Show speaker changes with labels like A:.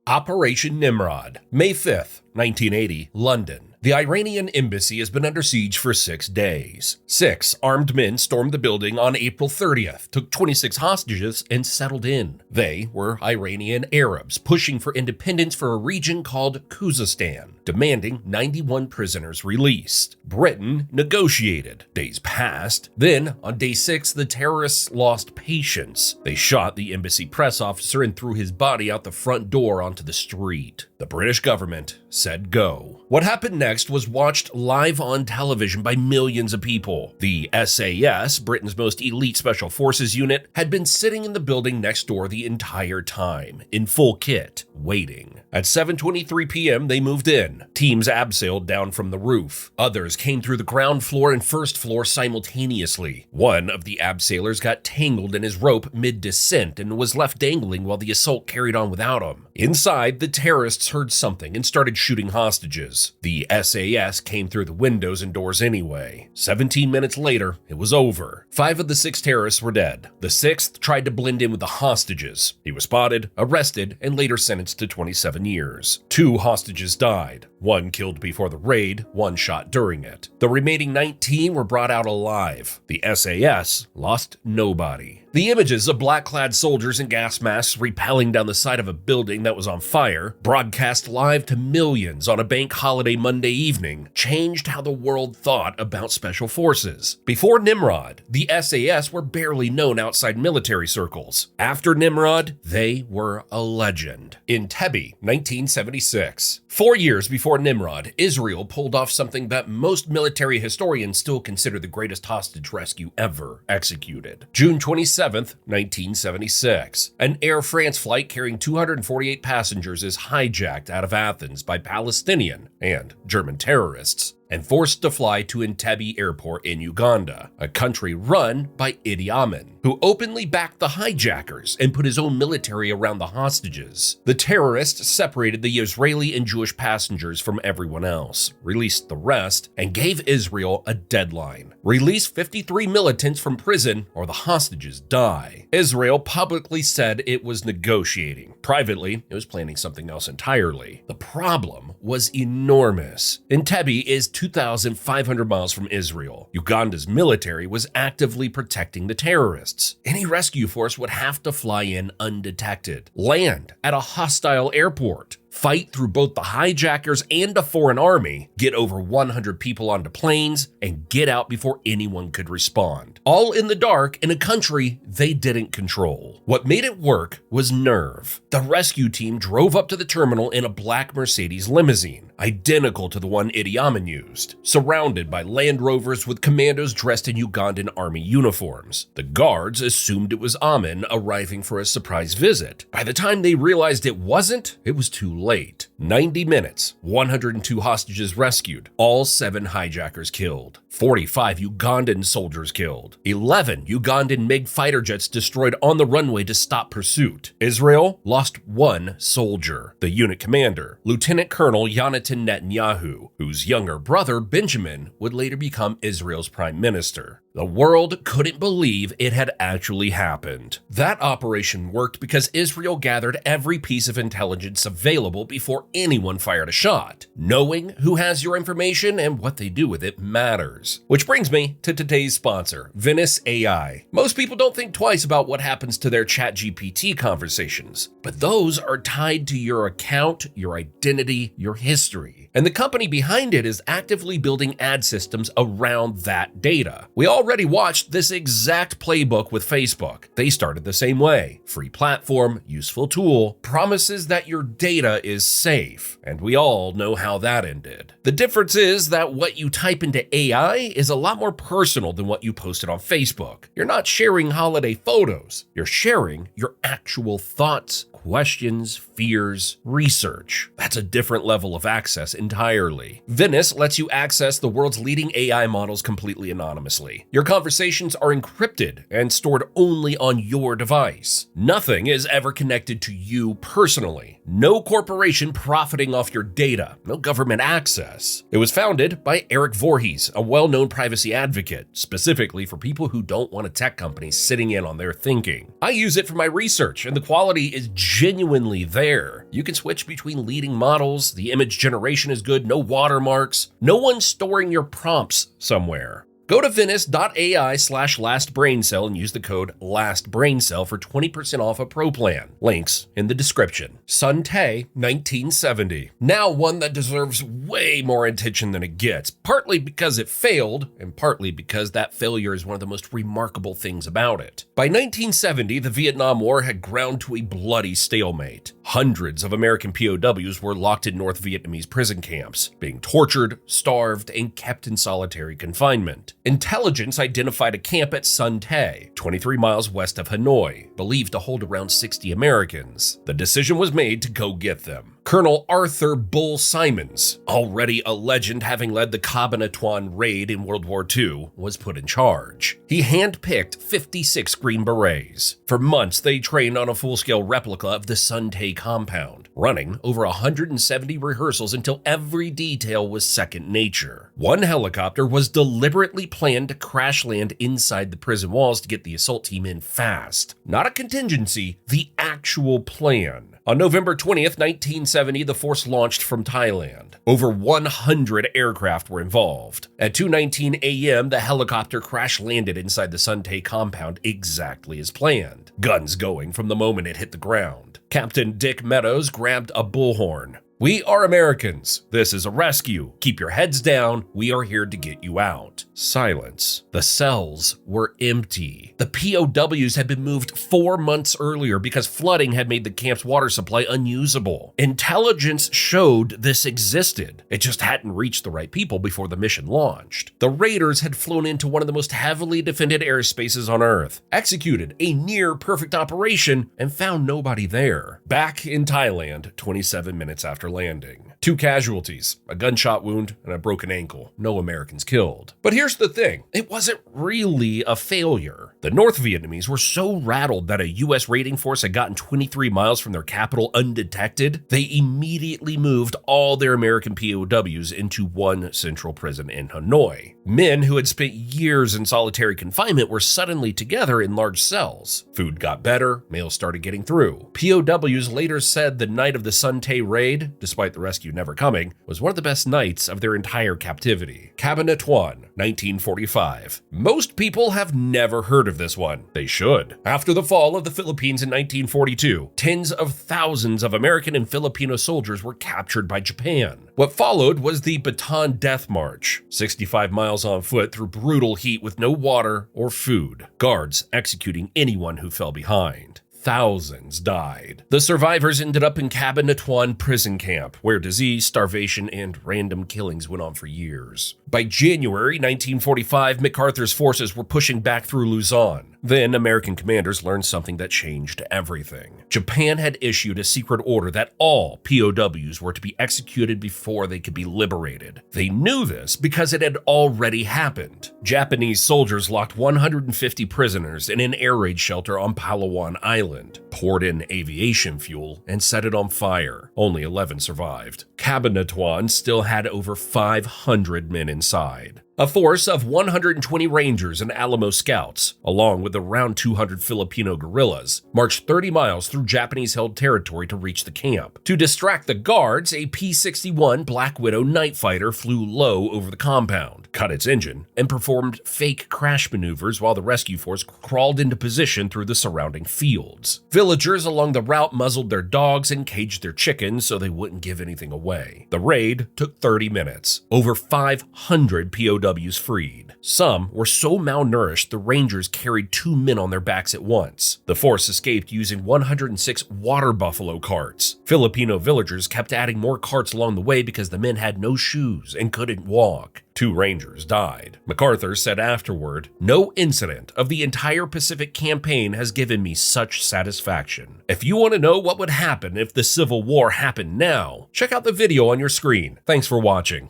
A: Operation Nimrod, May 5th, 1980, London. The Iranian embassy has been under siege for 6 days. 6 armed men stormed the building on April 30th, took 26 hostages, and settled in. They were Iranian Arabs pushing for independence for a region called Khuzestan, demanding 91 prisoners released. Britain negotiated. Days passed. Then, on day 6, the terrorists lost patience. They shot the embassy press officer and threw his body out the front door onto the street. The British government said go. What happened next was watched live on television by millions of people. The SAS, Britain's most elite special forces unit, had been sitting in the building next door the entire time, in full kit, waiting. At 7:23 p.m., they moved in. Teams abseiled down from the roof. Others came through the ground floor and first floor simultaneously. One of the abseilers got tangled in his rope mid-descent and was left dangling while the assault carried on without him. Inside, the terrorists heard something and started shooting hostages. The SAS came through the windows and doors anyway. 17 minutes later, it was over. 5 of the 6 terrorists were dead. The 6th tried to blend in with the hostages. He was spotted, arrested, and later sentenced to 27 years. 2 hostages died. 1 killed before the raid, 1 shot during it. The remaining 19 were brought out alive. The SAS lost nobody. The images of black-clad soldiers in gas masks rappelling down the side of a building that was on fire, broadcast live to millions on a bank holiday Monday evening, changed how the world thought about special forces. Before Nimrod, the SAS were barely known outside military circles. After Nimrod, they were a legend. Entebbe, 1976. 4 years before Nimrod, Israel pulled off something that most military historians still consider the greatest hostage rescue ever executed. June 27th, 1976. An Air France flight carrying 248 passengers is hijacked out of Athens by Palestinian and German terrorists and forced to fly to Entebbe Airport in Uganda, a country run by Idi Amin, who openly backed the hijackers and put his own military around the hostages. The terrorists separated the Israeli and Jewish passengers from everyone else, released the rest, and gave Israel a deadline. Release 53 militants from prison or the hostages die. Israel publicly said it was negotiating. Privately, it was planning something else entirely. The problem was enormous. Entebbe is 2,500 miles from Israel. Uganda's military was actively protecting the terrorists. Any rescue force would have to fly in undetected, land at a hostile airport, fight through both the hijackers and a foreign army, get over 100 people onto planes, and get out before anyone could respond. All in the dark in a country they didn't control. What made it work was nerve. The rescue team drove up to the terminal in a black Mercedes limousine, identical to the one Idi Amin used, surrounded by Land Rovers with commandos dressed in Ugandan army uniforms. The guards assumed it was Amin arriving for a surprise visit. By the time they realized it wasn't, it was too late. 90 minutes, 102 hostages rescued, all 7 hijackers killed, 45 Ugandan soldiers killed, 11 Ugandan MiG fighter jets destroyed on the runway to stop pursuit. Israel lost 1 soldier, the unit commander, Lieutenant Colonel Yonatan Netanyahu, whose younger brother Benjamin would later become Israel's prime minister. The world couldn't believe it had actually happened. That operation worked because Israel gathered every piece of intelligence available before anyone fired a shot. Knowing who has your information and what they do with it matters. Which brings me to today's sponsor, Venice AI. Most people don't think twice about what happens to their ChatGPT conversations, but those are tied to your account, your identity, your history. And the company behind it is actively building ad systems around that data. We already watched this exact playbook with Facebook. They started the same way. Free platform, useful tool, promises that your data is safe. And we all know how that ended. The difference is that what you type into AI is a lot more personal than what you posted on Facebook. You're not sharing holiday photos. You're sharing your actual thoughts, questions, fears, research. That's a different level of access entirely. Venice lets you access the world's leading AI models completely anonymously. Your conversations are encrypted and stored only on your device. Nothing is ever connected to you personally. No corporation profiting off your data. No government access. It was founded by Eric Voorhees, a well-known privacy advocate, specifically for people who don't want a tech company sitting in on their thinking. I use it for my research, and the quality is genuinely there. You can switch between leading models, the image generation is good, no watermarks, no one's storing your prompts somewhere. Go to Venice.ai/lastbraincell and use the code LASTBRAINCELL for 20% off a pro plan. Links in the description. Son Tay, 1970. Now one that deserves way more attention than it gets, partly because it failed, and partly because that failure is one of the most remarkable things about it. By 1970, the Vietnam War had ground to a bloody stalemate. Hundreds of American POWs were locked in North Vietnamese prison camps, being tortured, starved, and kept in solitary confinement. Intelligence identified a camp at Son Tay, 23 miles west of Hanoi, believed to hold around 60 Americans. The decision was made to go get them. Colonel Arthur Bull Simons, already a legend having led the Cabanatuan raid in World War II, was put in charge. He handpicked 56 Green Berets. For months, they trained on a full-scale replica of the Son Tay compound, running over 170 rehearsals until every detail was second nature. One helicopter was deliberately planned to crash land inside the prison walls to get the assault team in fast. Not a contingency, the actual plan. On November 20th, 1970, the force launched from Thailand. Over 100 aircraft were involved. At 2:19 a.m., the helicopter crash-landed inside the Son Tay compound exactly as planned, guns going from the moment it hit the ground. Captain Dick Meadows grabbed a bullhorn. "We are Americans. This is a rescue. Keep your heads down. We are here to get you out." Silence. The cells were empty. The POWs had been moved 4 months earlier because flooding had made the camp's water supply unusable. Intelligence showed this existed. It just hadn't reached the right people before the mission launched. The raiders had flown into one of the most heavily defended airspaces on Earth, executed a near-perfect operation, and found nobody there. Back in Thailand, 27 minutes after landing. 2 casualties, a gunshot wound and a broken ankle. No Americans killed. But here's the thing, it wasn't really a failure. The North Vietnamese were so rattled that a US raiding force had gotten 23 miles from their capital undetected, they immediately moved all their American POWs into one central prison in Hanoi. Men who had spent years in solitary confinement were suddenly together in large cells. Food got better, mail started getting through. POWs later said the night of the Son Tay raid, despite the rescue never coming, was one of the best nights of their entire captivity. Cabanatuan, 1945. Most people have never heard of this one. They should. After the fall of the Philippines in 1942, tens of thousands of American and Filipino soldiers were captured by Japan. What followed was the Bataan Death March, 65 miles on foot through brutal heat with no water or food, guards executing anyone who fell behind. Thousands died. The survivors ended up in Cabanatuan prison camp, where disease, starvation, and random killings went on for years. By January 1945, MacArthur's forces were pushing back through Luzon. Then American commanders learned something that changed everything. Japan had issued a secret order that all POWs were to be executed before they could be liberated. They knew this because it had already happened. Japanese soldiers locked 150 prisoners in an air raid shelter on Palawan Island, poured in aviation fuel, and set it on fire. Only 11 survived. Cabanatuan still had over 500 men inside. A force of 120 Rangers and Alamo Scouts, along with around 200 Filipino guerrillas, marched 30 miles through Japanese-held territory to reach the camp. To distract the guards, a P-61 Black Widow night fighter flew low over the compound, cut its engine, and performed fake crash maneuvers while the rescue force crawled into position through the surrounding fields. Villagers along the route muzzled their dogs and caged their chickens so they wouldn't give anything away. The raid took 30 minutes. Over 500 POWs freed. Some were so malnourished the Rangers carried 2 men on their backs at once. The force escaped using 106 water buffalo carts. Filipino villagers kept adding more carts along the way because the men had no shoes and couldn't walk. 2 Rangers died. MacArthur said afterward, "No incident of the entire Pacific campaign has given me such satisfaction. If you want to know what would happen if the Civil War happened now, check out the video on your screen. Thanks for watching."